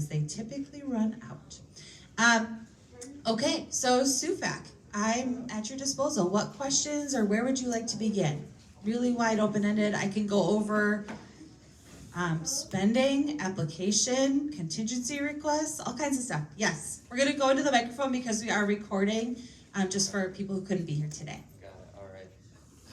They typically run out. Okay, so SUFAC, I'm at your disposal. What questions or where would you like to begin? Really wide open-ended. I can go over spending, application, contingency requests, all kinds of stuff. Yes, we're going to go into the microphone because we are recording, just for people who couldn't be here today. Got it. All right.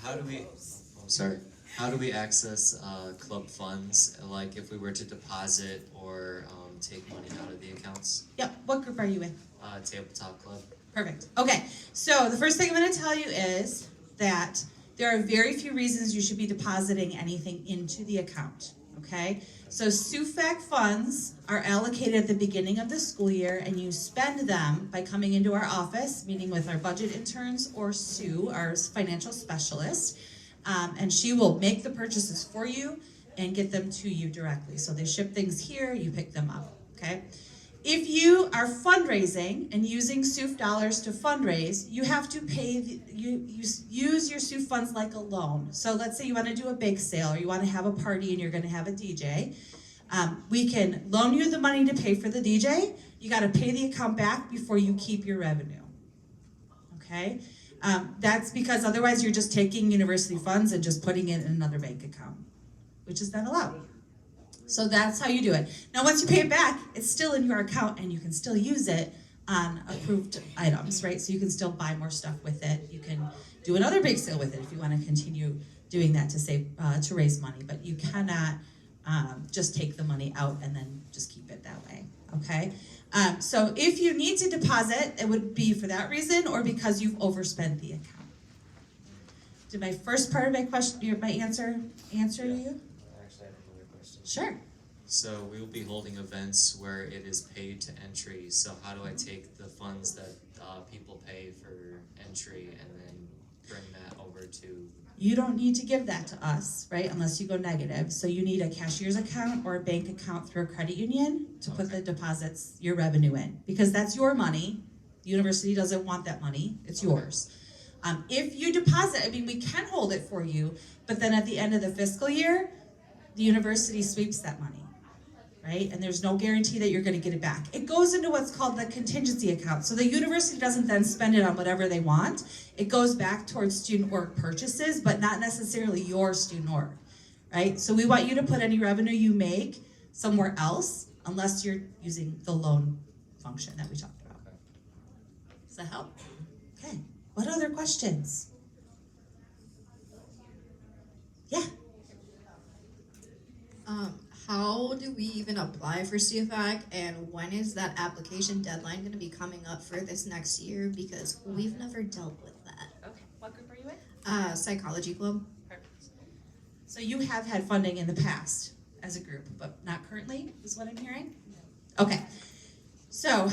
How do we access club funds? Like if we were to deposit or take money out of the accounts? Yep. What group are you in? Tabletop club. Perfect. Okay. So the first thing I'm going to tell you is that there are very few reasons you should be depositing anything into the account. Okay, so SUFAC funds are allocated at the beginning of the school year, and you spend them by coming into our office, meeting with our budget interns or Sue, our financial specialist, and she will make the purchases for you and get them to you directly. So they ship things here, you pick them up, okay? If you are fundraising and using SUF dollars to fundraise, you have to pay, you use your SUF funds like a loan. So let's say you want to do a bake sale or you want to have a party and you're going to have a DJ. We can loan you the money to pay for the DJ. You got to pay the account back before you keep your revenue. Okay? That's because otherwise you're just taking university funds and just putting it in another bank account, which is not allowed. So that's how you do it. Now, once you pay it back, it's still in your account and you can still use it on approved items, right? So you can still buy more stuff with it. You can do another bake sale with it if you want to continue doing that to save, to raise money. But you cannot just take the money out and then just keep it that way, okay? So if you need to deposit, it would be for that reason or because you've overspent the account. Did my first part of my question, my answer you? Actually, I have another question. Sure. So we will be holding events where it is paid to entry. So how do I take the funds that people pay for entry and then bring that over to? You don't need to give that to us, right, unless you go negative. So you need a cashier's account or a bank account through a credit union to put the deposits, your revenue in, because that's your money. The university doesn't want that money. It's yours. If you deposit, I mean, we can hold it for you, but then at the end of the fiscal year, the university sweeps that money, right? And there's no guarantee that you're going to get it back. It goes into what's called the contingency account. So the university doesn't then spend it on whatever they want. It goes back towards student org purchases, but not necessarily your student org, right? So we want you to put any revenue you make somewhere else, unless you're using the loan function that we talked about. Does that help? Okay. What other questions? Yeah. How do we even apply for CFAC, and when is that application deadline going to be coming up for this next year? Because we've never dealt with that. Okay. What group are you in? Psychology club. Perfect. So you have had funding in the past as a group, but not currently, is what I'm hearing? Okay. So,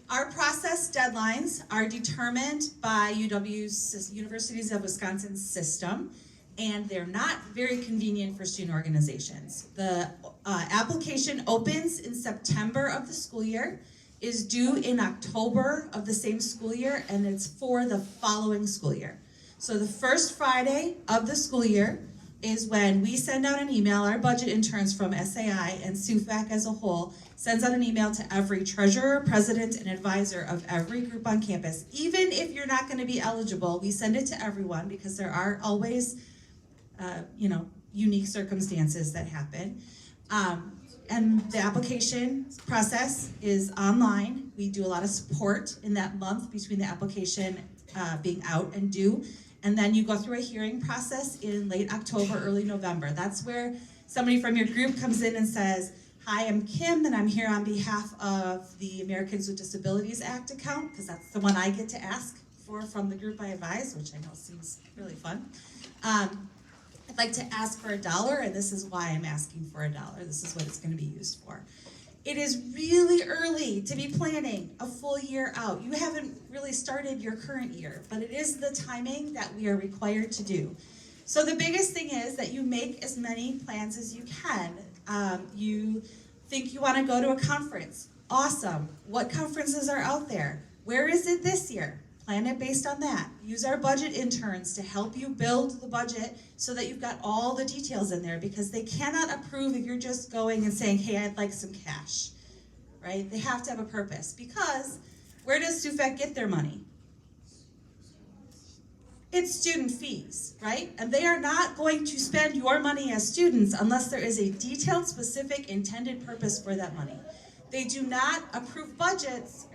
our process deadlines are determined by UW's Universities of Wisconsin system, and they're not very convenient for student organizations. The application opens in September of the school year, is due in October of the same school year, and it's for the following school year. So the first Friday of the school year is when we send out an email, our budget interns from SAI and SUFAC as a whole sends out an email to every treasurer, president, and advisor of every group on campus. Even if you're not going to be eligible, we send it to everyone because there are always unique circumstances that happen. And the application process is online. We do a lot of support in that month between the application being out and due. And then you go through a hearing process in late October, early November. That's where somebody from your group comes in and says, "Hi, I'm Kim, and I'm here on behalf of the Americans with Disabilities Act account," because that's the one I get to ask for from the group I advise, which I know seems really fun. I'd like to ask for $1, and this is why I'm asking for $1. This is what it's going to be used for. It is really early to be planning a full year out. You haven't really started your current year, but it is the timing that we are required to do. So the biggest thing is that you make as many plans as you can. You think you want to go to a conference. Awesome. What conferences are out there? Where is it this year? Plan it based on that. Use our budget interns to help you build the budget so that you've got all the details in there, because they cannot approve if you're just going and saying, hey, I'd like some cash, right? They have to have a purpose, because where does SUFAC get their money? It's student fees, right? And they are not going to spend your money as students unless there is a detailed, specific, intended purpose for that money. They do not approve budgets,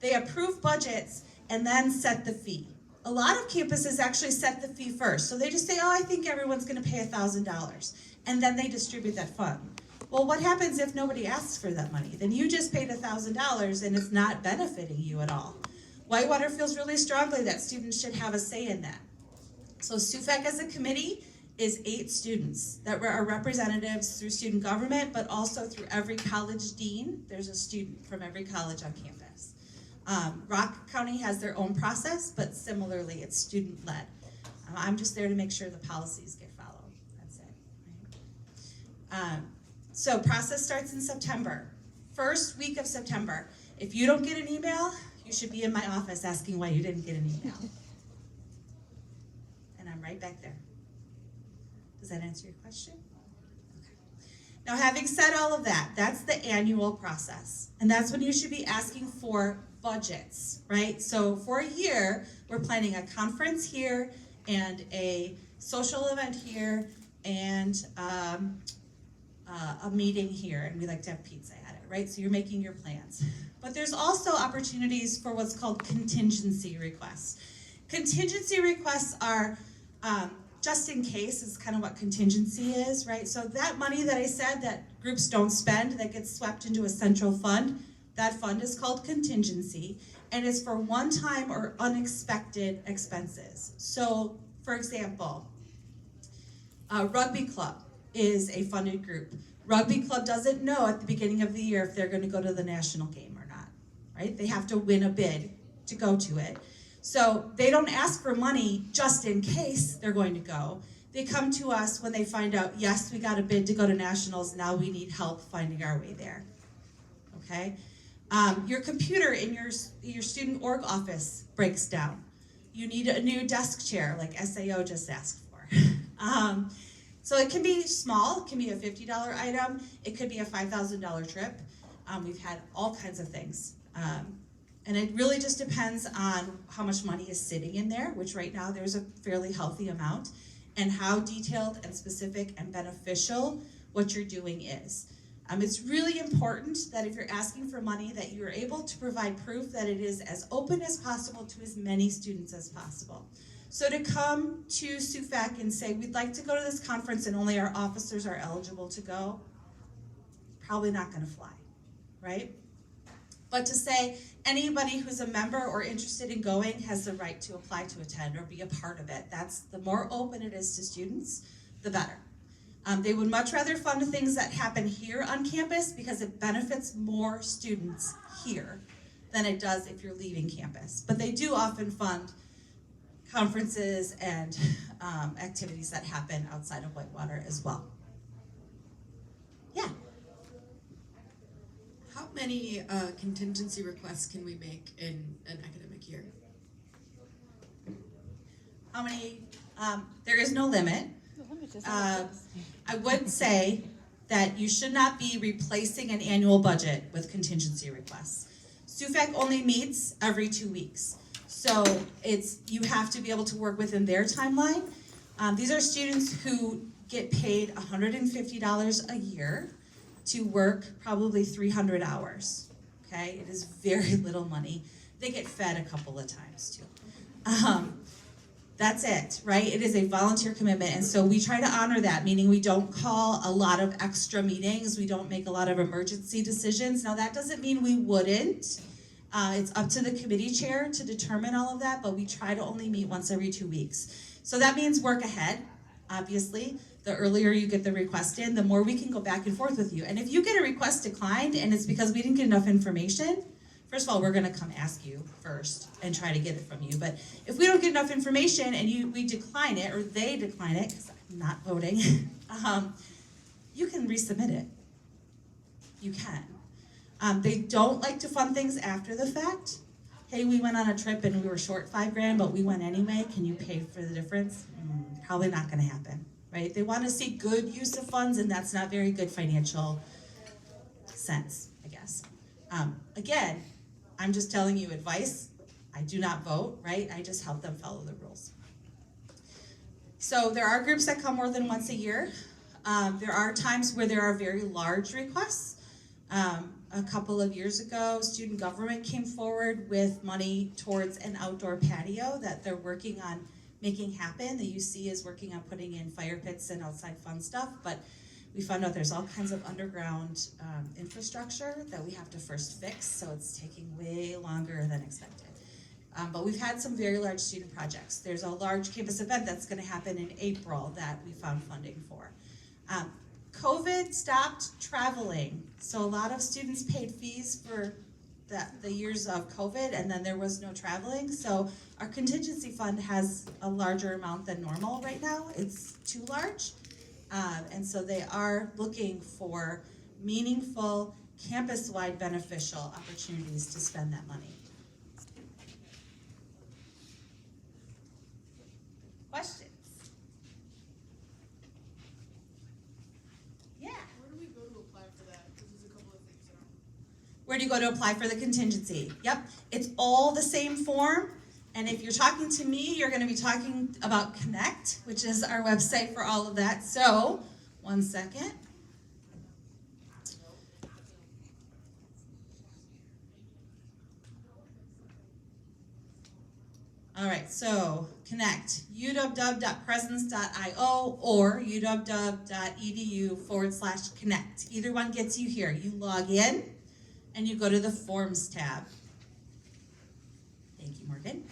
they approve budgets and then set the fee. A lot of campuses actually set the fee first. So they just say, oh, I think everyone's gonna pay $1,000. And then they distribute that fund. Well, what happens if nobody asks for that money? Then you just paid $1,000 and it's not benefiting you at all. Whitewater feels really strongly that students should have a say in that. So SUFAC as a committee is 8 students that are representatives through student government, but also through every college dean. There's a student from every college on campus. Rock County has their own process, but similarly, it's student-led. I'm just there to make sure the policies get followed. That's it. Right? So process starts in September. First week of September. If you don't get an email, you should be in my office asking why you didn't get an email. And I'm right back there. Does that answer your question? Okay. Now, having said all of that, that's the annual process. And that's when you should be asking for budgets, right? So for a year, we're planning a conference here and a social event here and a meeting here. And we like to have pizza at it, right? So you're making your plans. But there's also opportunities for what's called contingency requests. Contingency requests are just in case is kind of what contingency is, right? So that money that I said that groups don't spend, that gets swept into a central fund, that fund is called contingency, and it's for one-time or unexpected expenses. So, for example, rugby club is a funded group. Rugby club doesn't know at the beginning of the year if they're going to go to the national game or not, right? They have to win a bid to go to it. So they don't ask for money just in case they're going to go. They come to us when they find out, yes, we got a bid to go to nationals, now we need help finding our way there, okay? Your computer in your student org office breaks down. You need a new desk chair, like SAO just asked for. So it can be small, it can be a $50 item, it could be a $5,000 trip. We've had all kinds of things. And it really just depends on how much money is sitting in there, which right now there's a fairly healthy amount, and how detailed and specific and beneficial what you're doing is. It's really important that if you're asking for money that you're able to provide proof that it is as open as possible to as many students as possible. So to come to SUFAC and say, we'd like to go to this conference and only our officers are eligible to go, probably not gonna fly, right? But to say anybody who's a member or interested in going has the right to apply to attend or be a part of it. That's the more open it is to students, the better. They would much rather fund things that happen here on campus because it benefits more students here than it does if you're leaving campus. But they do often fund conferences and activities that happen outside of Whitewater as well. Yeah. How many contingency requests can we make in an academic year? How many? There is no limit. I would say that you should not be replacing an annual budget with contingency requests. SUFAC only meets every 2 weeks. So you have to be able to work within their timeline. These are students who get paid $150 a year to work probably 300 hours, okay? It is very little money. They get fed a couple of times too. That's it, right? It is a volunteer commitment, and so we try to honor that, meaning we don't call a lot of extra meetings, we don't make a lot of emergency decisions. Now that doesn't mean we wouldn't. It's up to the committee chair to determine all of that, but we try to only meet once every 2 weeks. So that means work ahead, obviously. The earlier you get the request in, the more we can go back and forth with you. And if you get a request declined and it's because we didn't get enough information, first of all, we're gonna come ask you first and try to get it from you. But if we don't get enough information and we decline it, or they decline it, because I'm not voting, you can resubmit it. You can. They don't like to fund things after the fact, Hey, we went on a trip and we were short $5,000, but we went anyway. Can you pay for the difference? Probably not going to happen, right? They want to see good use of funds, and that's not very good financial sense, I guess. Again, I'm just telling you advice. I do not vote, right? I just help them follow the rules. So there are groups that come more than once a year. There are times where there are very large requests. A couple of years ago, student government came forward with money towards an outdoor patio that they're working on making happen. The UC is working on putting in fire pits and outside fun stuff, but we found out there's all kinds of underground infrastructure that we have to first fix, so it's taking way longer than expected. But we've had some very large student projects. There's a large campus event that's going to happen in April that we found funding for. COVID stopped traveling, so a lot of students paid fees for the years of COVID, and then there was no traveling. So our contingency fund has a larger amount than normal right now. It's too large, and so they are looking for meaningful, campus-wide beneficial opportunities to spend that money. Questions? Yeah. Where do we go to apply for that? Because there's a couple of things that are. Where do you go to apply for the contingency? Yep, it's all the same form. And if you're talking to me, you're going to be talking about Connect, which is our website for all of that. So, one second. All right, so Connect, uww.presence.io or uww.edu/connect. Either one gets you here. You log in and you go to the Forms tab. Thank you, Morgan.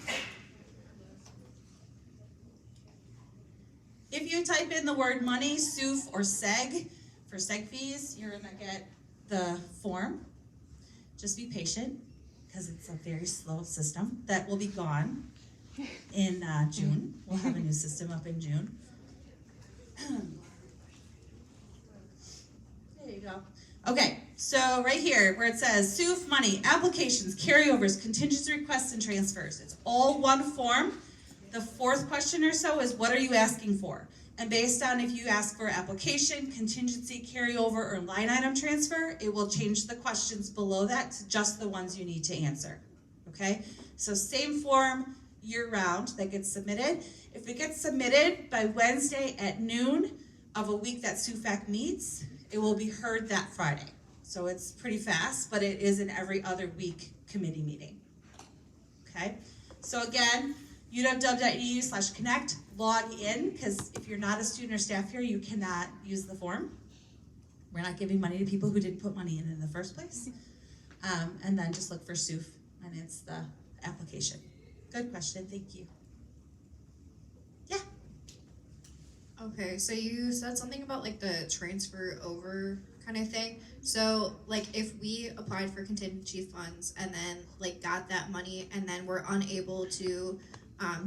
If you type in the word money, SUF, or SEG for SEG fees, you're gonna get the form. Just be patient, because it's a very slow system that will be gone in June. We'll have a new system up in June. There you go. Okay, so right here where it says SUF, money, applications, carryovers, contingency requests, and transfers. It's all one form. The fourth question or so is, what are you asking for? And based on if you ask for application, contingency, carryover, or line item transfer, it will change the questions below that to just the ones you need to answer. Okay? So same form year round that gets submitted. If it gets submitted by Wednesday at noon of a week that SUFAC meets, it will be heard that Friday. So it's pretty fast, but it is an every other week committee meeting. Okay? So again, uw.edu/connect, log in, because if you're not a student or staff here, you cannot use the form. We're not giving money to people who didn't put money in the first place. And then just look for SUF, and it's the application. Good question, thank you. Yeah? Okay, so you said something about like the transfer over kind of thing. So like if we applied for contingency funds and then like got that money and then we're unable to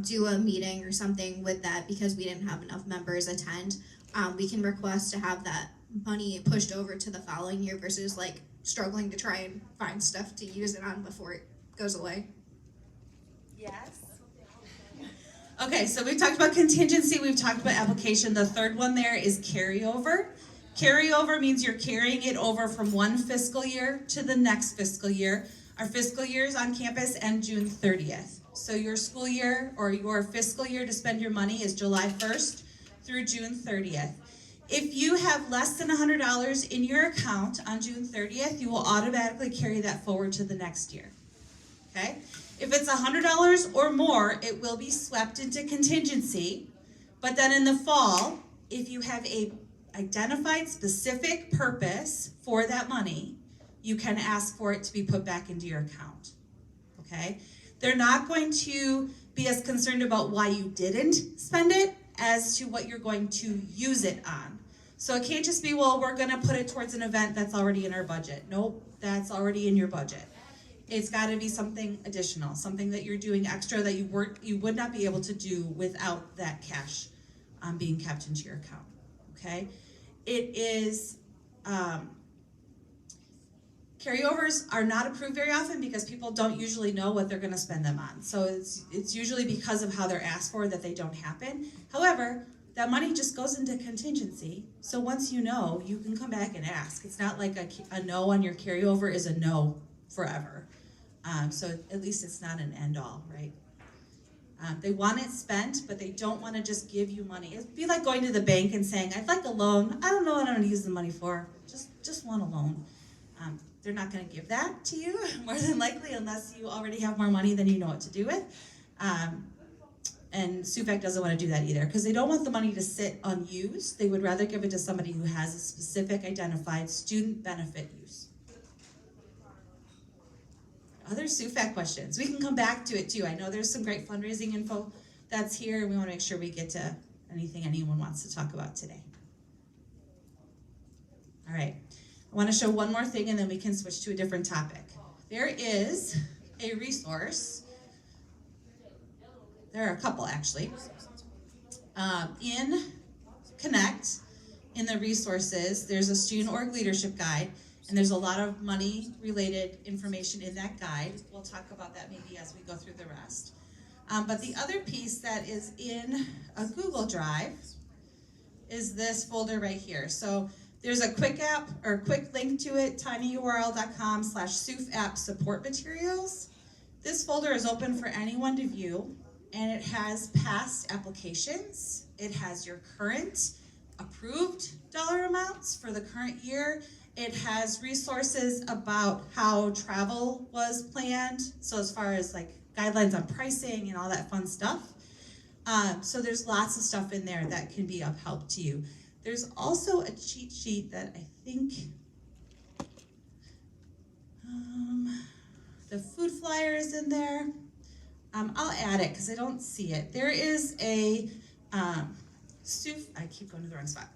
do a meeting or something with that because we didn't have enough members attend, we can request to have that money pushed over to the following year versus like struggling to try and find stuff to use it on before it goes away. Yes. Okay, so we've talked about contingency, we've talked about application. The third one there is carryover. Carryover means you're carrying it over from one fiscal year to the next fiscal year. Our fiscal years on campus end June 30th. So your school year or your fiscal year to spend your money is July 1st through June 30th. If you have less than $100 in your account on June 30th, you will automatically carry that forward to the next year. Okay? If it's $100 or more, it will be swept into contingency. But then in the fall, if you have a identified specific purpose for that money, you can ask for it to be put back into your account. Okay? They're not going to be as concerned about why you didn't spend it as to what you're going to use it on. So it can't just be, well, we're going to put it towards an event that's already in our budget. Nope, that's already in your budget. It's got to be something additional, something that you're doing extra that you would not be able to do without that cash being kept into your account. Okay? It is Carryovers are not approved very often because people don't usually know what they're gonna spend them on. So it's usually because of how they're asked for that they don't happen. However, that money just goes into contingency. So once you know, you can come back and ask. It's not like a no on your carryover is a no forever. So at least it's not an end all, right? They want it spent, but they don't want to just give you money. It'd be like going to the bank and saying, I'd like a loan. I don't know what I'm going to use the money for. Just want a loan. They're not going to give that to you, more than likely, unless you already have more money than you know what to do with. And SUFAC doesn't want to do that either, because they don't want the money to sit unused. They would rather give it to somebody who has a specific identified student benefit use. Other SUFAC questions? We can come back to it too. I know there's some great fundraising info that's here, and we want to make sure we get to anything anyone wants to talk about today. All right, I want to show one more thing and then we can switch to a different topic. There is a resource. There are a couple actually. In Connect, in the resources, there's a student org leadership guide. And there's a lot of money-related information in that guide. We'll talk about that maybe as we go through the rest. But the other piece that is in a Google Drive is this folder right here. So there's a quick app or quick link to it, tinyurl.com/SUFApp support materials. This folder is open for anyone to view, and it has past applications. It has your current approved dollar amounts for the current year. It has resources about how travel was planned, so as far as like guidelines on pricing and all that fun stuff. So there's lots of stuff in there that can be of help to you. There's also a cheat sheet that I think, the food flyer is in there. I'll add it because I don't see it. There is a, I keep going to the wrong spot.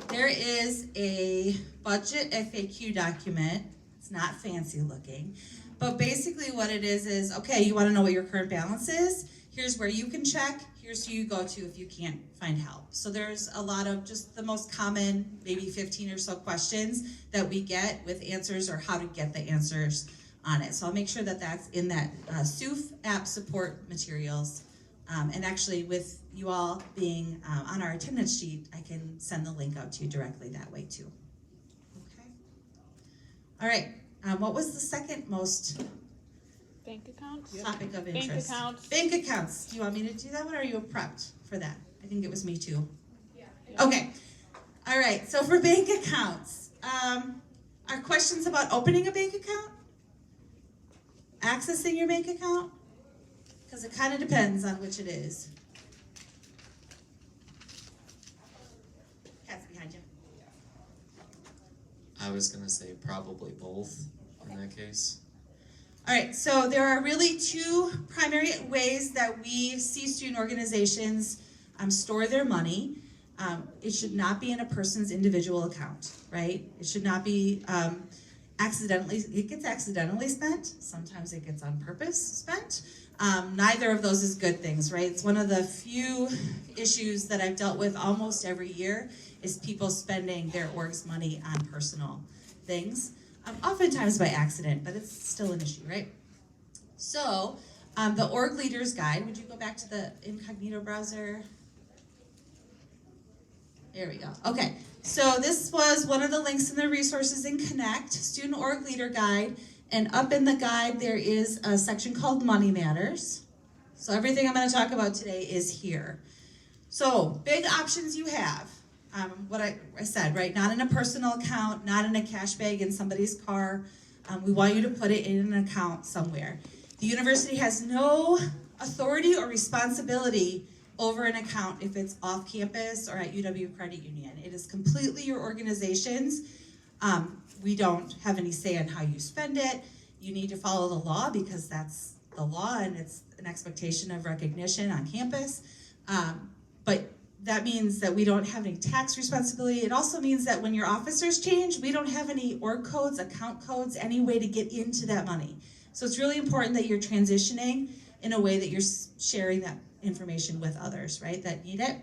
There is a budget FAQ document. It's not fancy looking, but basically what it is, okay, you want to know what your current balance is? Here's where you can check. Here's who you go to if you can't find help. So there's a lot of just the most common, maybe 15 or so questions that we get with answers or how to get the answers on it. So I'll make sure that that's in that SUF app support materials. And actually with you all being on our attendance sheet, I can send the link out to you directly that way too. Okay. All right, what was the second most Bank accounts? topic of interest? Bank accounts. Bank accounts. Do you want me to do that one or are you prepped for that? I think it was me too. Yeah. Okay. All right, so for bank accounts, are questions about opening a bank account? Accessing your bank account? Because it kind of depends on which it is. Cat's behind you. I was gonna say probably both in that case. All right, so there are really two primary ways that we see student organizations store their money. It should not be in a person's individual account, right? It should not be it gets accidentally spent. Sometimes it gets on purpose spent. Neither of those is good things, right? It's one of the few issues that I've dealt with almost every year is people spending their org's money on personal things. Oftentimes by accident, but it's still an issue, right? So, the org leaders guide, would you go back to the incognito browser? There we go. Okay, so this was one of the links in the resources in Connect, Student Org Leader Guide, and up in the guide there is a section called Money Matters. So everything I'm going to talk about today is here. So, big options you have. What I said, right? Not in a personal account, not in a cash bag in somebody's car. We want you to put it in an account somewhere. The university has no authority or responsibility over an account if it's off campus or at UW Credit Union. It is completely your organization's. We don't have any say on how you spend it. You need to follow the law because that's the law and it's an expectation of recognition on campus. But that means that we don't have any tax responsibility. It also means that when your officers change, we don't have any org codes, account codes, any way to get into that money. So it's really important that you're transitioning in a way that you're sharing that information with others, right, that need it.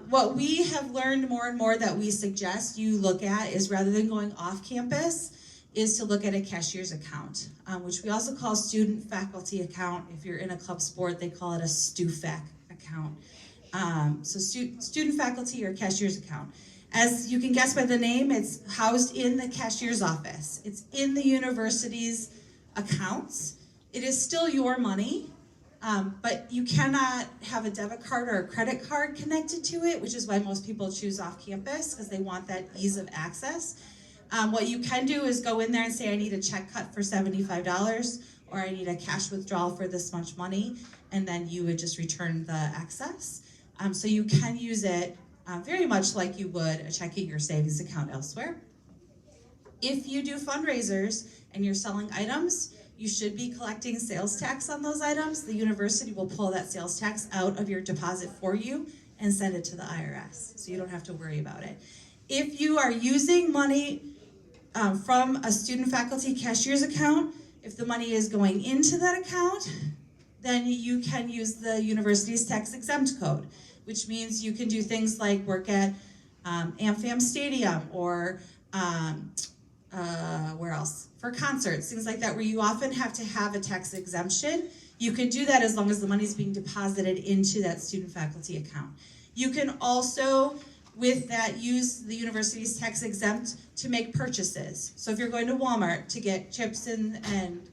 What we have learned more and more that we suggest you look at is, rather than going off campus, is to look at a cashier's account, which we also call student faculty account. If you're in a club sport, they call it a StuFac account. So student faculty or cashier's account. As you can guess by the name, it's housed in the cashier's office. It's in the university's accounts. It is still your money, but you cannot have a debit card or a credit card connected to it, which is why most people choose off campus, because they want that ease of access. What you can do is go in there and say, I need a check cut for $75, or I need a cash withdrawal for this much money, and then you would just return the excess. So you can use it very much like you would a checking or savings account elsewhere. If you do fundraisers and you're selling items, you should be collecting sales tax on those items. The university will pull that sales tax out of your deposit for you and send it to the IRS, so you don't have to worry about it. If you are using money from a student faculty cashier's account, if the money is going into that account, then you can use the university's tax exempt code, which means you can do things like work at AmFam Stadium or where else? For concerts, things like that, where you often have to have a tax exemption. You can do that as long as the money is being deposited into that student faculty account. You can also, with that, use the university's tax exempt to make purchases. So if you're going to Walmart to get chips and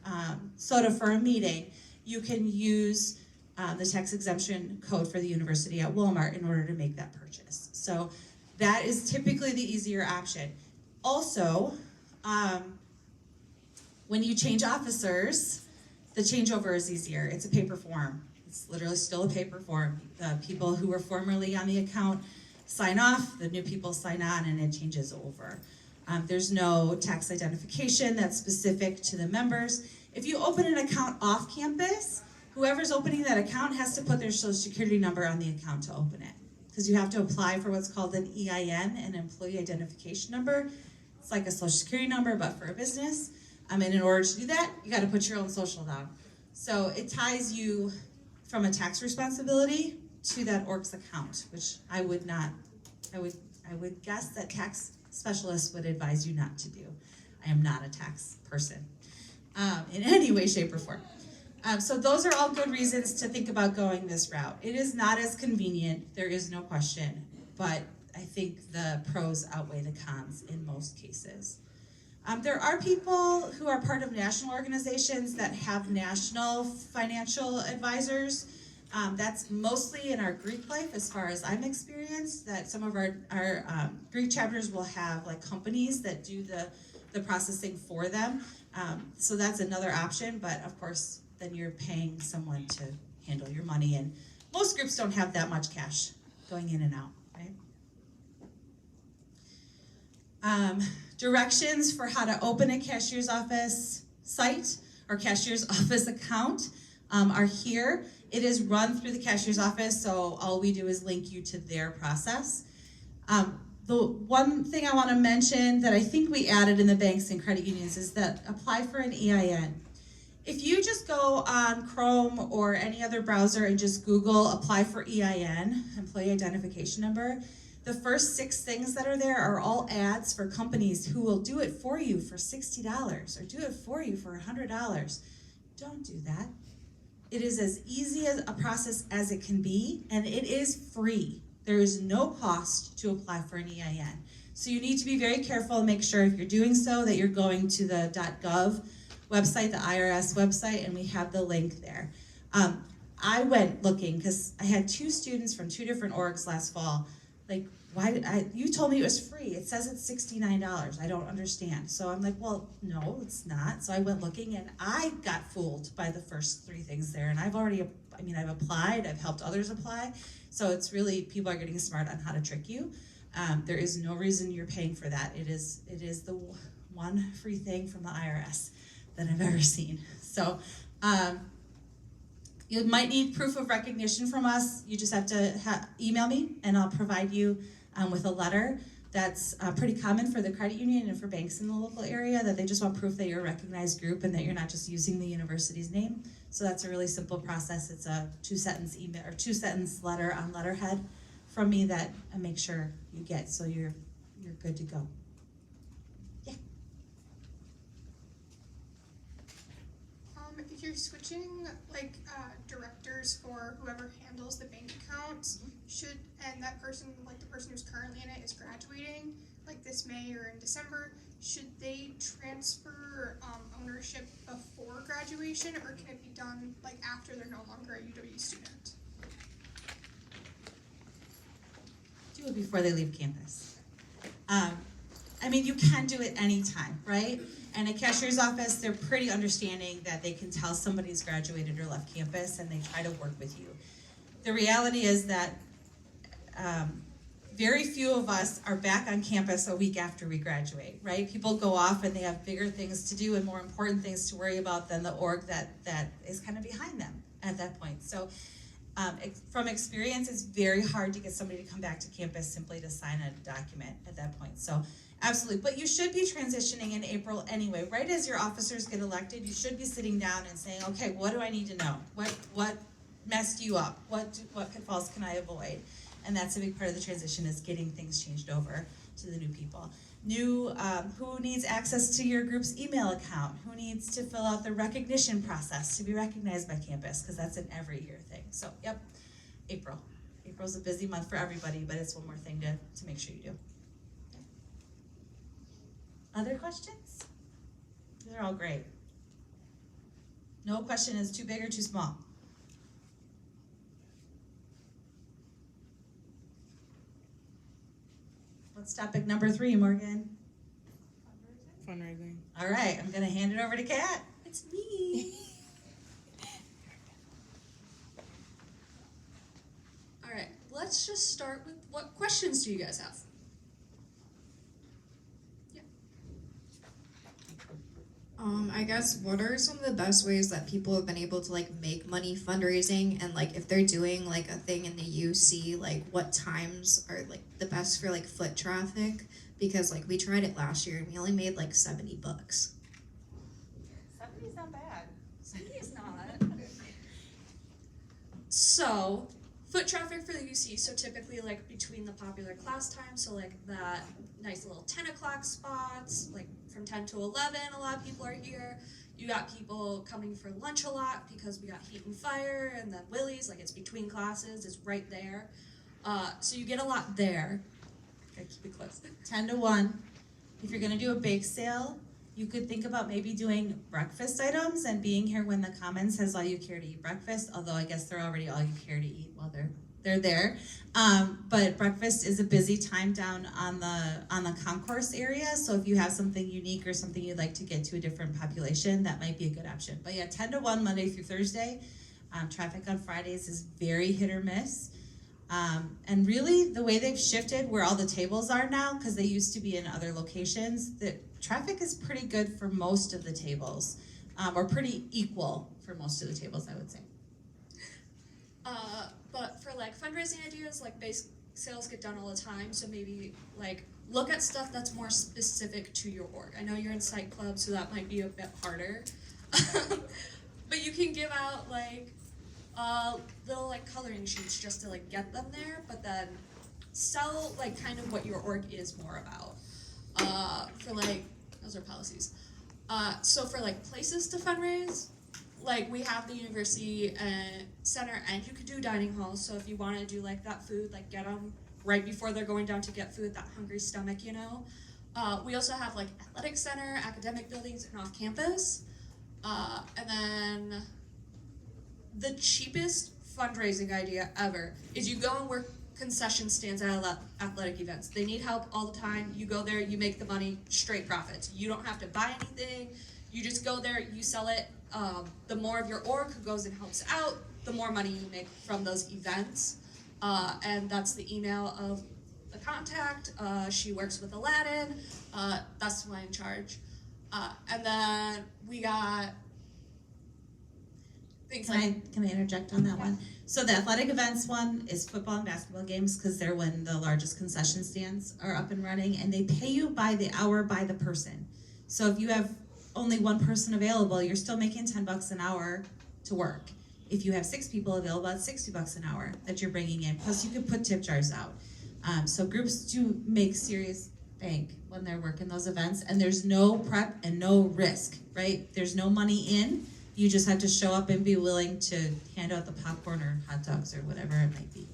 soda for a meeting, you can use the tax exemption code for the university at Walmart in order to make that purchase. So that is typically the easier option. Also, when you change officers, the changeover is easier. It's a paper form. It's literally still a paper form. The people who were formerly on the account sign off, the new people sign on, and it changes over. There's no tax identification that's specific to the members. If you open an account off campus, whoever's opening that account has to put their social security number on the account to open it, because you have to apply for what's called an EIN, an employee identification number. It's like a social security number, but for a business. And in order to do that, you got to put your own social down. So it ties you from a tax responsibility to that org's account, which I would guess that tax specialists would advise you not to do. I am not a tax person in any way, shape, or form. So those are all good reasons to think about going this route. It is not as convenient, there is no question, but I think the pros outweigh the cons in most cases. There are people who are part of national organizations that have national financial advisors. That's mostly in our Greek life, as far as I'm experienced, that some of our Greek chapters will have like companies that do the processing for them. So that's another option, but of course, then you're paying someone to handle your money, and most groups don't have that much cash going in and out, right? Directions for how to open a cashier's office site or cashier's office account are here. It is run through the cashier's office, so all we do is link you to their process. The one thing I want to mention that I think we added in the banks and credit unions is that apply for an EIN. If you just go on Chrome or any other browser and just Google apply for EIN, employee identification number, the first 6 things that are there are all ads for companies who will do it for you for $60 or do it for you for $100. Don't do that. It is as easy as a process as it can be, and it is free. There is no cost to apply for an EIN. So you need to be very careful and make sure if you're doing so that you're going to the .gov website, the IRS website, and we have the link there. I went looking because I had 2 students from 2 different orgs last fall. Like, you told me it was free. It says it's $69. I don't understand. So I'm like, well, no, it's not. So I went looking, and I got fooled by the first 3 things there. And I've applied, I've helped others apply. So it's really, people are getting smart on how to trick you. There is no reason you're paying for that. It is the one free thing from the IRS that I've ever seen. So you might need proof of recognition from us. You just have to email me, and I'll provide you with a letter. That's pretty common for the credit union and for banks in the local area, that they just want proof that you're a recognized group and that you're not just using the university's name. So that's a really simple process. It's a 2-sentence email or 2-sentence letter on letterhead from me that I make sure you get, so you're good to go. If you're switching like directors for whoever handles the bank accounts, and that person, like the person who's currently in it, is graduating, like this May or in December, should they transfer ownership before graduation, or can it be done like after they're no longer a UW student? Do it before they leave campus. I mean, you can do it anytime, right? And a cashier's office, they're pretty understanding that they can tell somebody's graduated or left campus, and they try to work with you. The reality is that very few of us are back on campus a week after we graduate, right? People go off and they have bigger things to do and more important things to worry about than the org that is kind of behind them at that point. So from experience, it's very hard to get somebody to come back to campus simply to sign a document at that point. So absolutely, but you should be transitioning in April anyway. Right as your officers get elected, you should be sitting down and saying, okay, what do I need to know? What messed you up? What pitfalls can I avoid? And that's a big part of the transition, is getting things changed over to the new people. Who needs access to your group's email account? Who needs to fill out the recognition process to be recognized by campus? Because that's an every year thing. So, yep, April. April's a busy month for everybody, but it's one more thing to make sure you do. Okay. Other questions? They're all great. No question is too big or too small. What's topic number 3, Morgan? Fundraising. All right, I'm going to hand it over to Kat. It's me. All right, let's just start with, what questions do you guys have? I guess, what are some of the best ways that people have been able to like make money fundraising, and like if they're doing like a thing in the UC, like what times are like the best for like foot traffic? Because like we tried it last year and we only made like $70. 70's not bad. 70 is not. So, foot traffic for the UC, so typically like between the popular class times, so like that nice little 10 o'clock spots, like from 10 to 11, a lot of people are here. You got people coming for lunch a lot because we got Heat and Fire, and then Willie's, like it's between classes, it's right there. So you get a lot there. Gotta keep it close. 10 to 1. If you're going to do a bake sale, you could think about maybe doing breakfast items and being here when the common says all you care to eat breakfast, although I guess they're already all you care to eat while they're there. But breakfast is a busy time down on the concourse area, so if you have something unique or something you'd like to get to a different population, that might be a good option. But yeah, 10 to 1 Monday through Thursday. Traffic on Fridays is very hit or miss. And really, the way they've shifted where all the tables are now, because they used to be in other locations, the traffic is pretty good for most of the tables, or pretty equal for most of the tables, I would say. But for like fundraising ideas, like base sales get done all the time, so maybe like look at stuff that's more specific to your org. I know you're in psych club, so that might be a bit harder. But you can give out like little like coloring sheets just to like get them there, but then sell like kind of what your org is more about. For like, those are policies. So for like places to fundraise, like we have the university center, and you could do dining halls. So if you want to do like that food, like get them right before they're going down to get food, that hungry stomach, you know. We also have like athletic center, academic buildings, and off campus. And then the cheapest fundraising idea ever is you go and work concession stands at athletic events. They need help all the time. You go there, you make the money, straight profits. You don't have to buy anything. You just go there, you sell it. The more of your org who goes and helps out, the more money you make from those events. And that's the email of the contact. She works with Aladdin. That's why I'm in charge. And then we got things Can I interject on that one? So the athletic events one is football and basketball games, because they're when the largest concession stands are up and running, and they pay you by the hour by the person. So if you have only one person available, you're still making $10 an hour to work. If you have 6 people available, it's $60 an hour that you're bringing in. Plus, you could put tip jars out. So groups do make serious bank when they're working those events, and there's no prep and no risk, right? There's no money in. You just have to show up and be willing to hand out the popcorn or hot dogs or whatever it might be.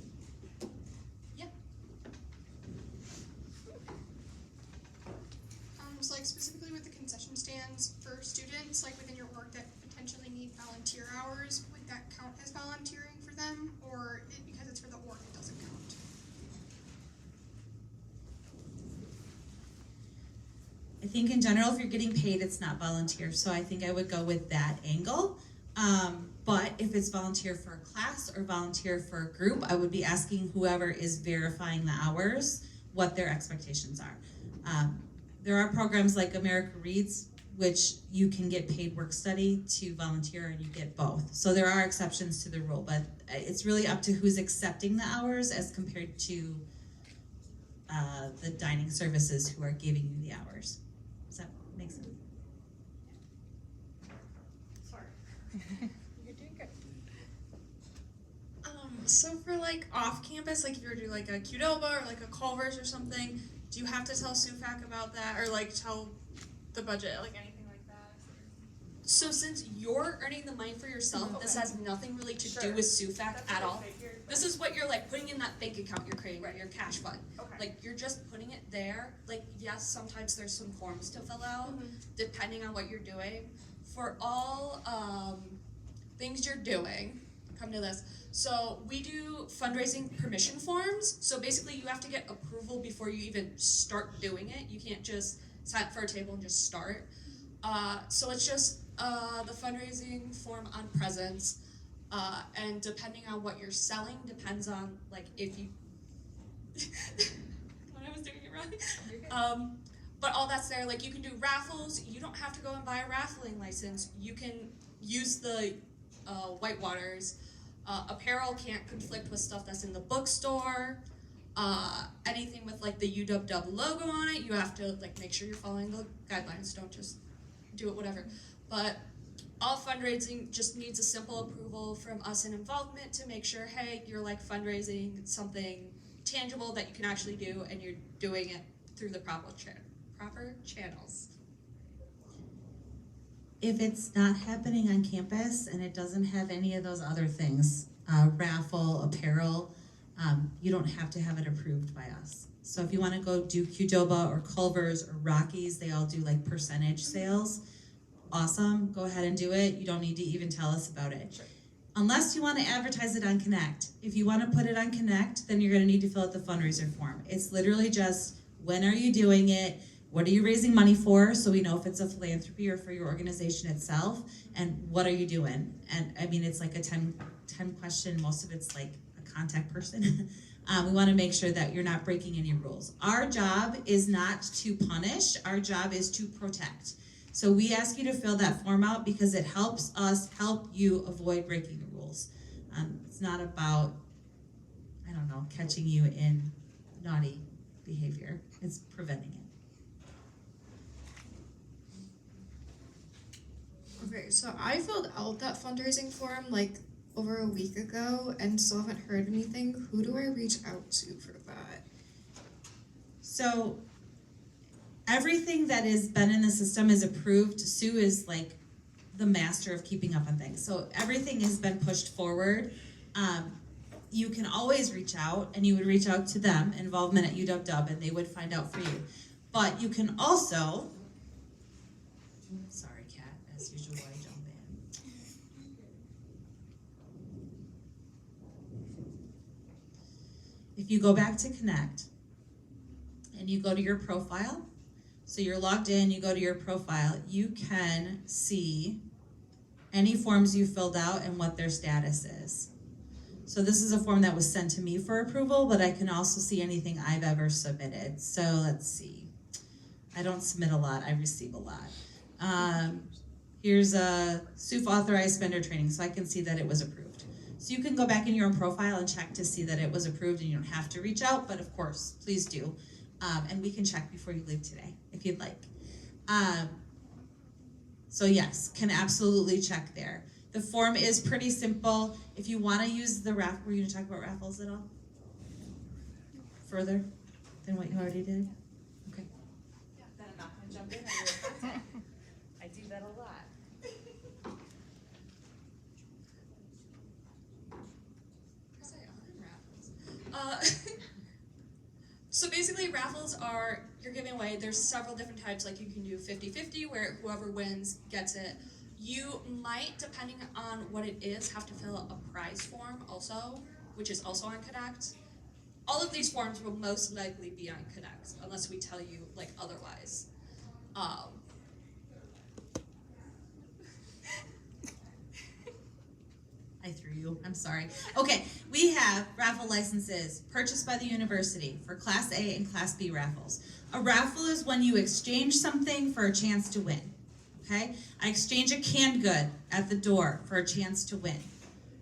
So like specifically with the concession stands for students like within your org that potentially need volunteer hours, would that count as volunteering for them, or because it's for the org it doesn't count? I think in general, if you're getting paid, it's not volunteer. So I think I would go with that angle. But if it's volunteer for a class or volunteer for a group, I would be asking whoever is verifying the hours what their expectations are. There are programs like America Reads, which you can get paid work study to volunteer and you get both. So there are exceptions to the rule, but it's really up to who's accepting the hours as compared to the dining services who are giving you the hours. Does that make sense? Sorry. You're doing good. So for like off campus, like if you're doing like a Qdoba or like a Culver's or something, do you have to tell SUFAC about that, or like tell the budget, like anything like that? So since you're earning the money for yourself, this has nothing really to do with SUFAC at all. This is what you're like putting in that bank account you're creating, right? Your cash fund. Okay. Like you're just putting it there. Like yes, sometimes there's some forms to fill out, depending on what you're doing. For all things you're doing, come to this. So we do fundraising permission forms. So basically you have to get approval before you even start doing it. You can't just sign up for a table and just start. So it's just the fundraising form on presents. And depending on what you're selling, depends on like if you, when I was doing it wrong. But all that's there, like you can do raffles. You don't have to go and buy a raffling license. You can use the Whitewaters. Apparel can't conflict with stuff that's in the bookstore. Anything with like the UW logo on it, you have to like make sure you're following the guidelines. Don't just do it whatever. But all fundraising just needs a simple approval from us and involvement to make sure, hey, you're like fundraising something tangible that you can actually do, and you're doing it through the proper channels. If it's not happening on campus and it doesn't have any of those other things, raffle, apparel, you don't have to have it approved by us. So if you want to go do Qdoba or Culver's or Rockies, they all do like percentage sales. Awesome, go ahead and do it. You don't need to even tell us about it. Sure. Unless you want to advertise it on Connect. If you want to put it on Connect, then you're going to need to fill out the fundraiser form. It's literally just, when are you doing it? What are you raising money for? So we know if it's a philanthropy or for your organization itself. And what are you doing? And I mean, it's like a 10 question. Most of it's like a contact person. We want to make sure that you're not breaking any rules. Our job is not to punish. Our job is to protect. So we ask you to fill that form out because it helps us help you avoid breaking the rules. It's not about, I don't know, catching you in naughty behavior. It's preventing it. Okay, so I filled out that fundraising form like over a week ago and still haven't heard anything. Who do I reach out to for that? So everything that has been in the system is approved. Sue is like the master of keeping up on things. So everything has been pushed forward. You can always reach out, and you would reach out to them, involvement at UW, and they would find out for you. But you can also, sorry, Kat, as usual, I jump in. If you go back to Connect, and you go to your profile, so you're logged in, you go to your profile, you can see any forms you filled out and what their status is. So this is a form that was sent to me for approval, but I can also see anything I've ever submitted. So let's see. I don't submit a lot, I receive a lot. Here's a SUF authorized vendor training, so I can see that it was approved. So you can go back in your own profile and check to see that it was approved, and you don't have to reach out, but of course, please do. And we can check before you leave today, if you'd like. So yes, can absolutely check there. The form is pretty simple. If you want to use the raffle, were you going to talk about raffles at all? Further than what you already did? Okay. Then I'm not gonna jump in on your content. I do that a lot. Press I on raffles. So basically raffles are, you're giving away, there's several different types, like you can do 50-50 where whoever wins gets it. You might, depending on what it is, have to fill out a prize form also, which is also on Connect. All of these forms will most likely be on Connect, unless we tell you like otherwise. I threw you. I'm sorry. Okay, we have raffle licenses purchased by the university for Class A and Class B raffles. A raffle is when you exchange something for a chance to win. Okay? I exchange a canned good at the door for a chance to win.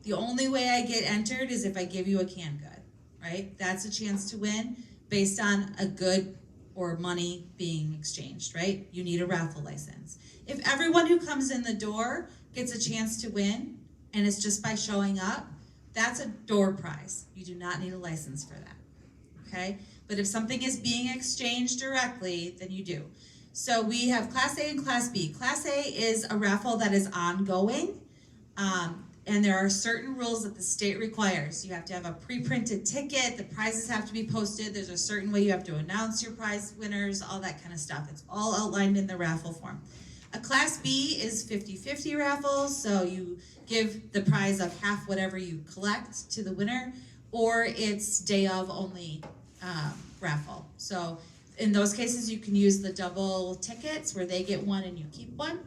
The only way I get entered is if I give you a canned good, right? That's a chance to win based on a good or money being exchanged, right? You need a raffle license. If everyone who comes in the door gets a chance to win, and it's just by showing up, that's a door prize. You do not need a license for that, okay? But if something is being exchanged directly, then you do. So we have Class A and Class B. Class A is a raffle that is ongoing, and there are certain rules that the state requires. You have to have a pre-printed ticket, the prizes have to be posted, there's a certain way you have to announce your prize winners, all that kind of stuff. It's all outlined in the raffle form. A Class B is 50-50 raffles, so you give the prize of half whatever you collect to the winner, or it's day of only raffle. So in those cases, you can use the double tickets where they get one and you keep one.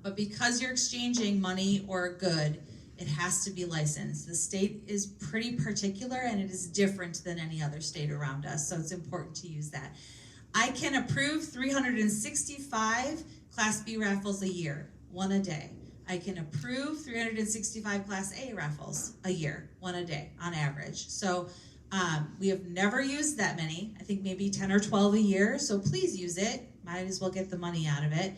But because you're exchanging money or a good, it has to be licensed. The state is pretty particular and it is different than any other state around us, so it's important to use that. I can approve 365 Class B raffles a year, one a day. I can approve 365 Class A raffles a year, one a day on average. So we have never used that many. I think maybe 10 or 12 a year, so please use it. Might as well get the money out of it.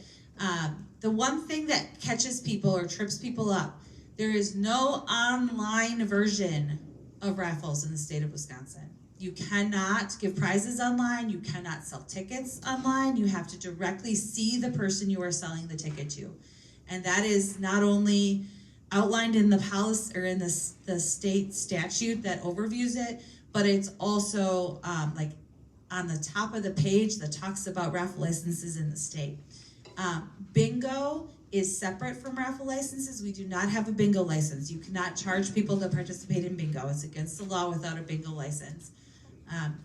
The one thing that catches people or trips people up, there is no online version of raffles in the state of Wisconsin. You cannot give prizes online, you cannot sell tickets online, you have to directly see the person you are selling the ticket to. And that is not only outlined in the policy or in the state statute that overviews it, but it's also like on the top of the page that talks about raffle licenses in the state. Bingo is separate from raffle licenses. We do not have a bingo license. You cannot charge people to participate in bingo. It's against the law without a bingo license.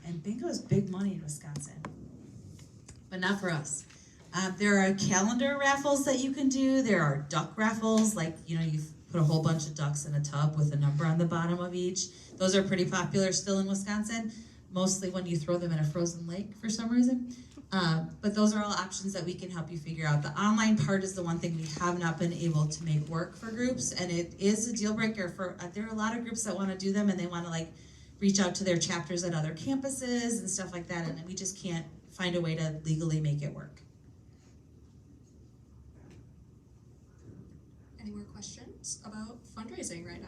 And bingo is big money in Wisconsin, but not for us. There are calendar raffles that you can do. There are duck raffles, like, you put a whole bunch of ducks in a tub with a number on the bottom of each. Those are pretty popular still in Wisconsin, mostly when you throw them in a frozen lake for some reason. But those are all options that we can help you figure out. The online part is the one thing we have not been able to make work for groups, and it is a deal breaker for, there are a lot of groups that want to do them and they want to reach out to their chapters at other campuses and stuff like that, and we just can't find a way to legally make it work. Any more questions about fundraising right now?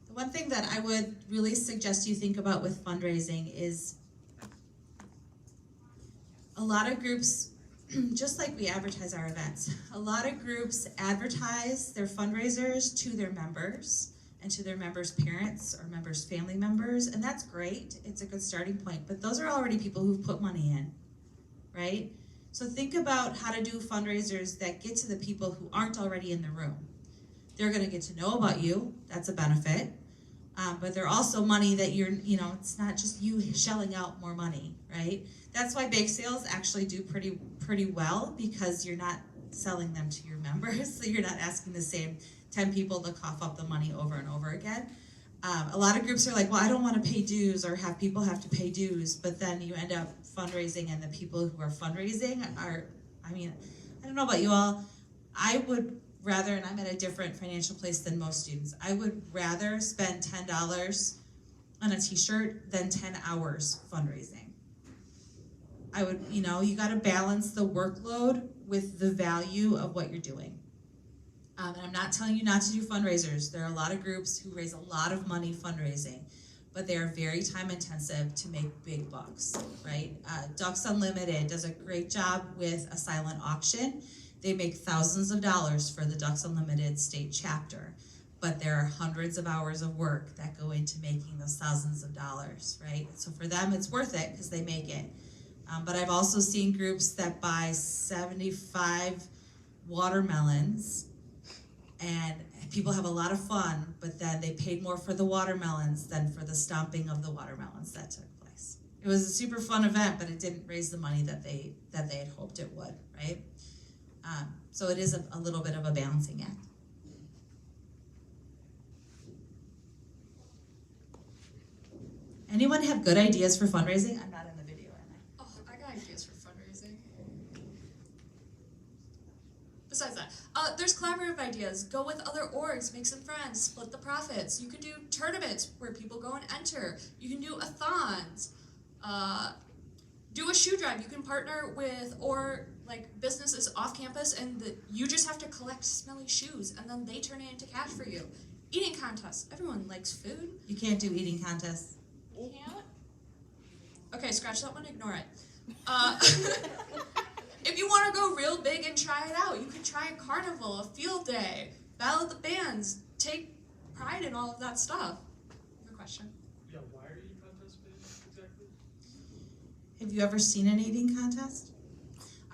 The one thing that I would really suggest you think about with fundraising is a lot of groups, just like we advertise our events, a lot of groups advertise their fundraisers to their members and to their members' parents or members' family members, and that's great. It's a good starting point, but those are already people who've put money in, right? So think about how to do fundraisers that get to the people who aren't already in the room. They're gonna get to know about you, that's a benefit, but they're also money that it's not just you shelling out more money, right? That's why bake sales actually do pretty well, because you're not selling them to your members, so you're not asking the same 10 people to cough up the money over and over again. A lot of groups are like, well, I don't want to pay dues or have people have to pay dues, but then you end up fundraising and the people who are fundraising are, I don't know about you all, I would rather, and I'm at a different financial place than most students, I would rather spend $10 on a t-shirt than 10 hours fundraising. I would, you got to balance the workload with the value of what you're doing. And I'm not telling you not to do fundraisers. There are a lot of groups who raise a lot of money fundraising, but they are very time intensive to make big bucks, right? Ducks Unlimited does a great job with a silent auction. They make thousands of dollars for the Ducks Unlimited state chapter, but there are hundreds of hours of work that go into making those thousands of dollars, right? So for them, it's worth it because they make it. But I've also seen groups that buy 75 watermelons, and people have a lot of fun, but then they paid more for the watermelons than for the stomping of the watermelons that took place. It was a super fun event, but it didn't raise the money that they had hoped it would, right? So it is a little bit of a balancing act. Anyone have good ideas for fundraising? I'm not in the video, am I? Oh, I got ideas for fundraising. Besides that, there's collaborative ideas. Go with other orgs, make some friends, split the profits. You can do tournaments where people go and enter. You can do a-thons. Do a shoe drive. You can partner with businesses off campus, and you just have to collect smelly shoes, and then they turn it into cash for you. Eating contests. Everyone likes food. You can't do eating contests. Can't? Okay, scratch that one, ignore it. If you want to go real big and try it out, you can try a carnival, a field day, battle of the bands, take pride in all of that stuff. Your question? Yeah, why are eating contests big exactly? Have you ever seen an eating contest?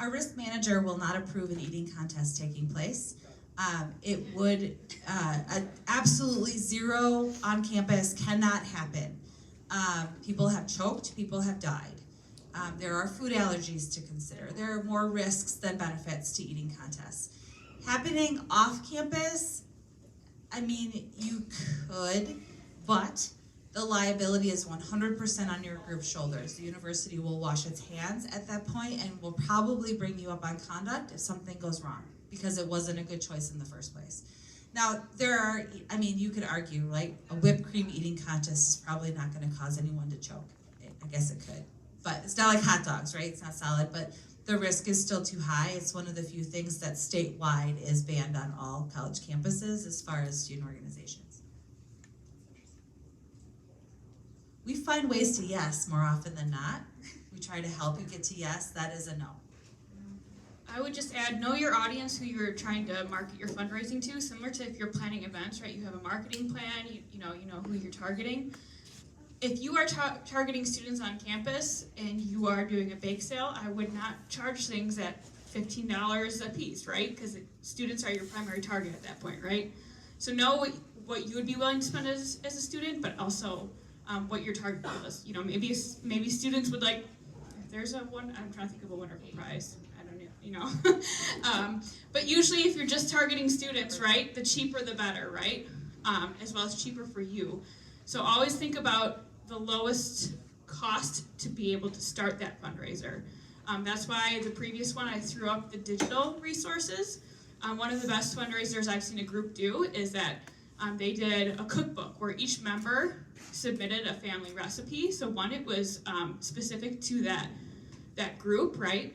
Our risk manager will not approve an eating contest taking place. It would, absolutely zero on campus cannot happen. People have choked, people have died. There are food allergies to consider. There are more risks than benefits to eating contests. Happening off campus, I mean, you could, but the liability is 100% on your group's shoulders. The university will wash its hands at that point and will probably bring you up on conduct if something goes wrong because it wasn't a good choice in the first place. Now, you could argue, right? A whipped cream eating contest is probably not going to cause anyone to choke. I guess it could. But it's not like hot dogs, right? It's not solid, but the risk is still too high. It's one of the few things that statewide is banned on all college campuses as far as student organizations. We find ways to yes more often than not. We try to help you get to yes. That is a no. I would just add, know your audience who you're trying to market your fundraising to. Similar to if you're planning events, right? You have a marketing plan. You know who you're targeting. If you are targeting students on campus and you are doing a bake sale, I would not charge things at $15 a piece, right? Because students are your primary target at that point, right? So know what you would be willing to spend as a student, but also what your target is. Maybe students would like. If there's I'm trying to think of a wonderful prize. But usually if you're just targeting students, right, the cheaper the better, right? As well as cheaper for you. So always think about the lowest cost to be able to start that fundraiser. That's why the previous one I threw up the digital resources. One of the best fundraisers I've seen a group do is that they did a cookbook where each member submitted a family recipe. So one, it was specific to that group, right?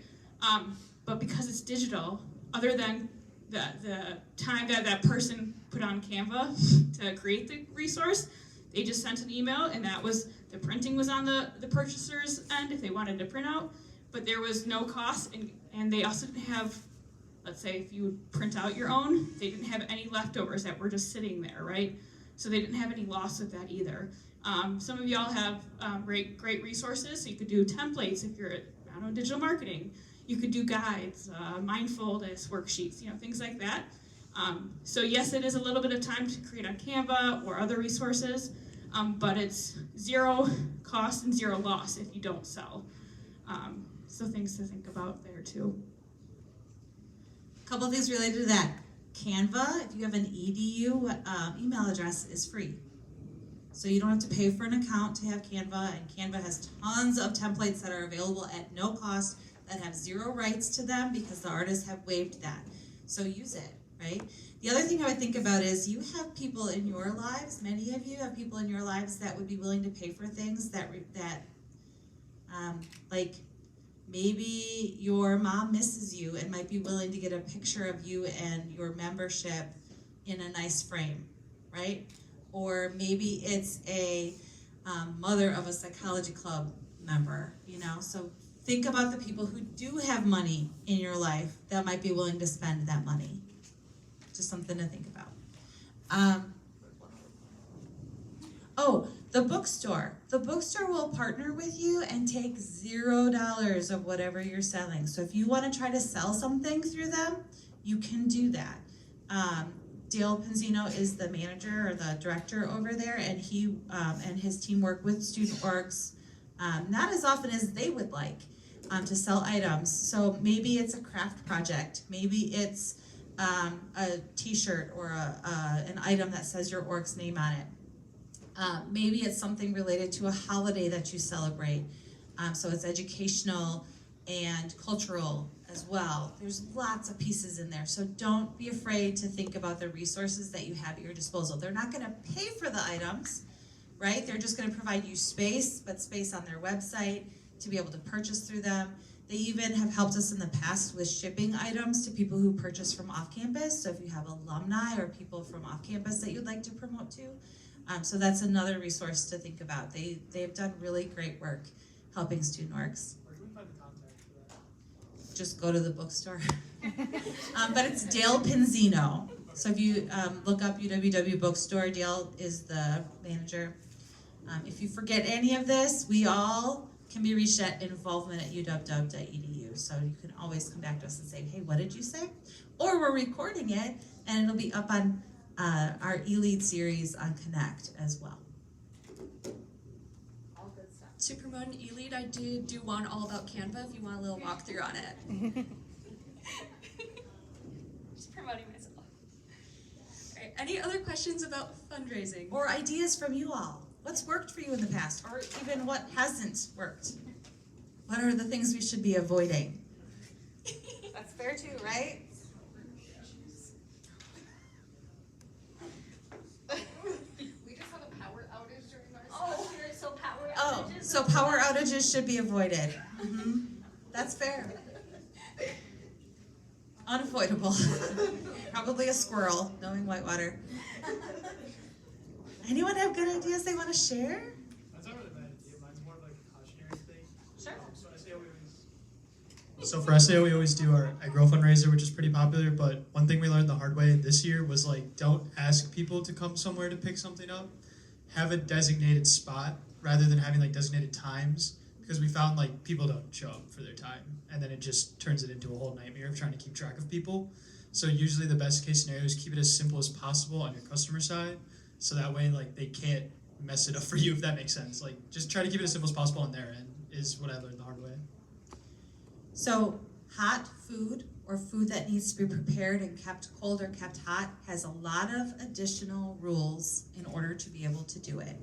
But because it's digital, other than the time that person put on Canva to create the resource, they just sent an email, and that was the printing was on the purchaser's end if they wanted to print out, but there was no cost, and they also didn't have, let's say if you would print out your own, they didn't have any leftovers that were just sitting there, right? So they didn't have any loss with that either. Some of y'all have great resources, so you could do templates if you're digital marketing. You could do guides, mindfulness worksheets, things like that. So yes, it is a little bit of time to create on Canva or other resources, but it's zero cost and zero loss if you don't sell. So things to think about there too. A couple of things related to that. Canva, if you have an EDU email address, is free. So you don't have to pay for an account to have Canva, and Canva has tons of templates that are available at no cost that have zero rights to them because the artists have waived that. So use it, right? The other thing I would think about is you have people in your lives, many of you have people in your lives that would be willing to pay for things that like Maybe your mom misses you and might be willing to get a picture of you and your membership in a nice frame, right? Or maybe it's a mother of a psychology club member, you know? So think about the people who do have money in your life that might be willing to spend that money. Just something to think about. Oh, the bookstore. The bookstore will partner with you and take $0 of whatever you're selling. So if you want to try to sell something through them, you can do that. Dale Penzino is the manager or the director over there, and he and his team work with student orgs not as often as they would like to sell items. So maybe it's a craft project. Maybe it's a t-shirt or an item that says your org's name on it. Maybe it's something related to a holiday that you celebrate. So it's educational and cultural as well. There's lots of pieces in there. So don't be afraid to think about the resources that you have at your disposal. They're not going to pay for the items, right? They're just going to provide you space, but space on their website to be able to purchase through them. They even have helped us in the past with shipping items to people who purchase from off campus. So if you have alumni or people from off campus that you'd like to promote to, so that's another resource to think about. They've done really great work helping student orgs. Where can we find the contact for that? Just go to the bookstore. But it's Dale Penzino. So if you look up UW Bookstore, Dale is the manager. If you forget any of this, we all can be reached at involvement@uw.edu. So you can always come back to us and say, hey, what did you say? Or we're recording it, and it'll be up on our eLead series on Connect as well. All good stuff. To promote an e-lead, I did do one all about Canva if you want a little walkthrough on it. Just promoting myself. All right, any other questions about fundraising? Or ideas from you all. What's worked for you in the past, or even what hasn't worked? What are the things we should be avoiding? That's fair too, right? We just had a power outage during our So power outages should be avoided. That's fair. Unavoidable. Probably a squirrel, knowing Whitewater. Anyone have good ideas they want to share? That's not really my idea. Mine's more of like a cautionary thing. Sure. So for SAO, we always do our I Grow fundraiser, which is pretty popular. But one thing we learned the hard way this year was like, don't ask people to come somewhere to pick something up. Have a designated spot rather than having like designated times, because we found like people don't show up for their time, and then it just turns it into a whole nightmare of trying to keep track of people. So usually the best case scenario is keep it as simple as possible on your customer side, so that way like they can't mess it up for you, if that makes sense. Like just try to keep it as simple as possible on their end is what I learned the hard way. So hot food or food that needs to be prepared and kept cold or kept hot has a lot of additional rules in order to be able to do it.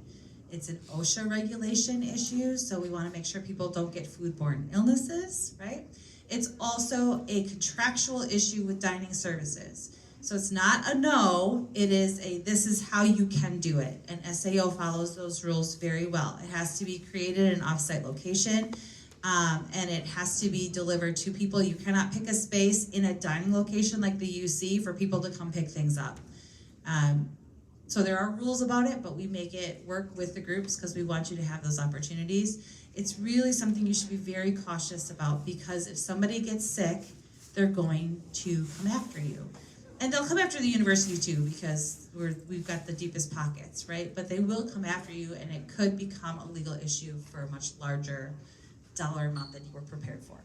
It's an OSHA regulation issue, so we want to make sure people don't get foodborne illnesses, right? It's also a contractual issue with dining services. So it's not a no, it is a this is how you can do it. And SAO follows those rules very well. It has to be created in an offsite location. And it has to be delivered to people. You cannot pick a space in a dining location like the UC for people to come pick things up. So there are rules about it, but we make it work with the groups because we want you to have those opportunities. It's really something you should be very cautious about, because if somebody gets sick, they're going to come after you. And they'll come after the university too, because we've got the deepest pockets, right? But they will come after you, and it could become a legal issue for a much larger dollar amount than you were prepared for.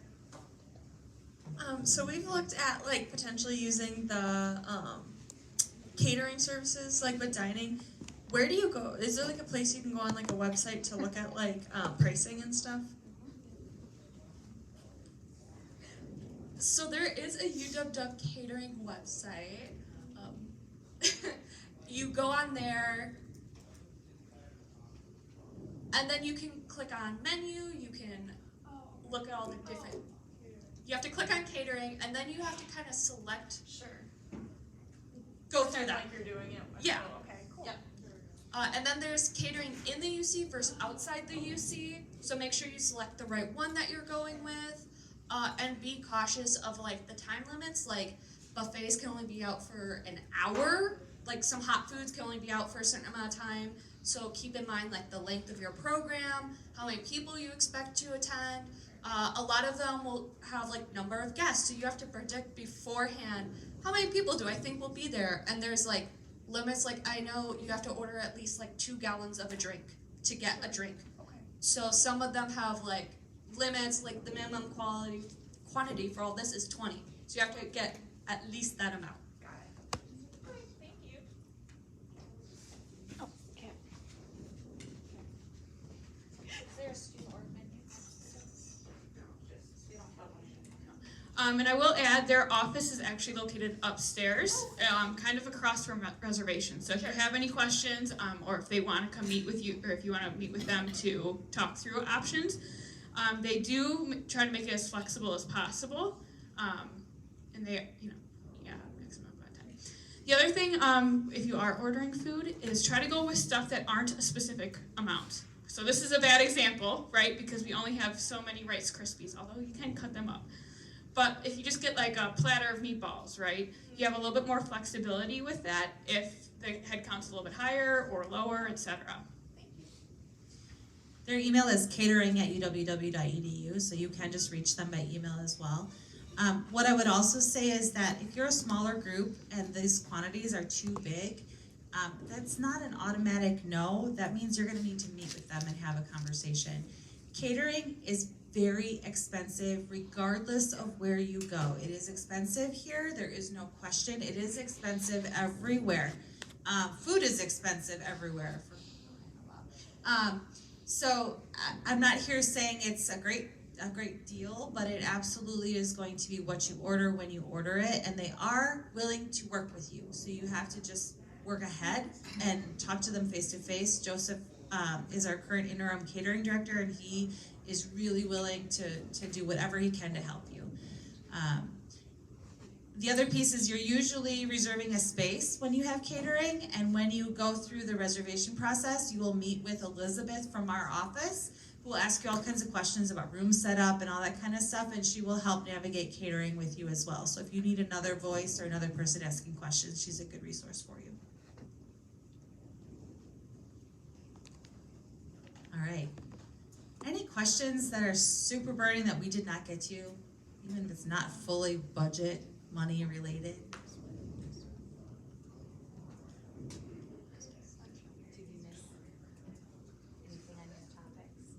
So we've looked at like potentially using the catering services, like with dining. Where do you go? Is there like a place you can go on, like a website, to look at like pricing and stuff? So there is a UW catering website. You go on there, and then you can click on menu. You can look at all the different. You have to click on catering, and then you have to kind of select. Sure. Go through that. Like you're doing it. Yeah. Oh, okay, cool. Yep. And then there's catering in the UC versus outside the UC. So make sure you select the right one that you're going with. And be cautious of like the time limits. Like buffets can only be out for an hour. Like some hot foods can only be out for a certain amount of time. So keep in mind like the length of your program, how many people you expect to attend. A lot of them will have like number of guests. So you have to predict beforehand, how many people do I think will be there? And there's like limits, like I know you have to order at least like 2 gallons of a drink to get a drink. Okay. So some of them have like limits, like the minimum quantity for all this is 20. So you have to get at least that amount. Got it. Great, thank you. Oh, okay. Is there a student org menu? No, just, they don't have one. And I will add, their office is actually located upstairs, kind of across from reservations. So if you have any questions, or if they want to come meet with you, or if you want to meet with them to talk through options, they do try to make it as flexible as possible. And they, maximum amount of time. The other thing, if you are ordering food, is try to go with stuff that aren't a specific amount. So this is a bad example, right? Because we only have so many Rice Krispies, although you can cut them up. But if you just get like a platter of meatballs, right, you have a little bit more flexibility with that if the head count's a little bit higher or lower, etc. Their email is catering@uww.edu, so you can just reach them by email as well. What I would also say is that if you're a smaller group and these quantities are too big, that's not an automatic no. That means you're going to need to meet with them and have a conversation. Catering is very expensive regardless of where you go. It is expensive here, there is no question. It is expensive everywhere. Food is expensive everywhere. So I'm not here saying it's a great deal, but it absolutely is going to be what you order when you order it, and they are willing to work with you. So you have to just work ahead and talk to them face to face. Joseph is our current interim catering director, and he is really willing to do whatever he can to help you. The other piece is you're usually reserving a space when you have catering, and when you go through the reservation process, you will meet with Elizabeth from our office, who will ask you all kinds of questions about room setup and all that kind of stuff, and she will help navigate catering with you as well. So if you need another voice or another person asking questions, she's a good resource for you. All right. Any questions that are super burning that we did not get to, even if it's not fully budget money related? Did you miss anything on your topics?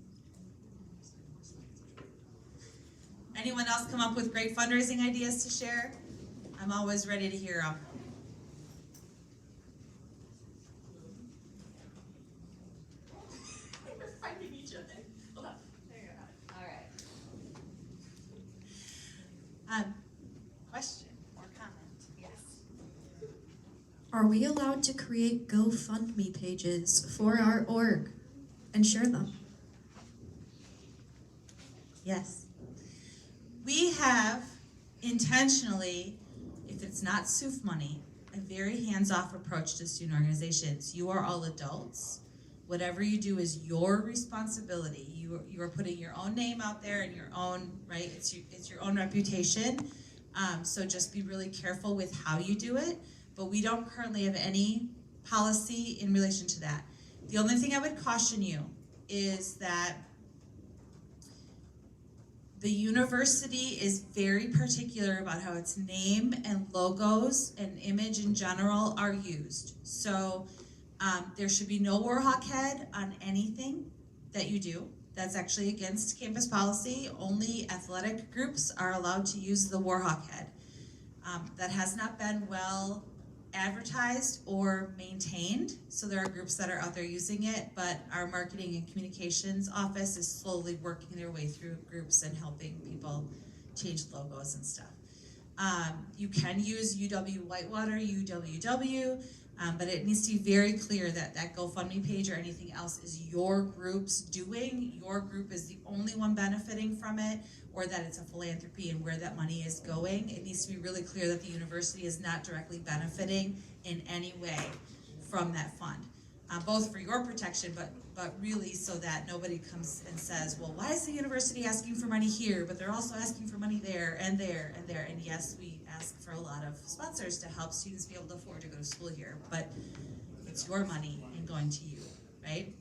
Anyone else come up with great fundraising ideas to share? I'm always ready to hear them. We're fighting each other. Hold on. There you go. All right. Question or comment? Yes. Are we allowed to create GoFundMe pages for our org and share them? Yes. We have intentionally, if it's not SUF money, a very hands-off approach to student organizations. You are all adults. Whatever you do is your responsibility. You are putting your own name out there and your own, right? It's your own reputation. So just be really careful with how you do it. But we don't currently have any policy in relation to that. The only thing I would caution you is that the university is very particular about how its name and logos and image in general are used. So there should be no Warhawk head on anything that you do. That's actually against campus policy. Only athletic groups are allowed to use the Warhawk head. That has not been well advertised or maintained. So there are groups that are out there using it, but our marketing and communications office is slowly working their way through groups and helping people change logos and stuff. You can use UW-Whitewater, UW-W, but it needs to be very clear that that GoFundMe page or anything else is your group's doing. Your group is the only one benefiting from it, or that it's a philanthropy and where that money is going. It needs to be really clear that the university is not directly benefiting in any way from that fund. both for your protection, but really so that nobody comes and says, well, why is the university asking for money here, but they're also asking for money there and there and there. And yes, we ask for a lot of sponsors to help students be able to afford to go to school here, but it's your money and going to you, right?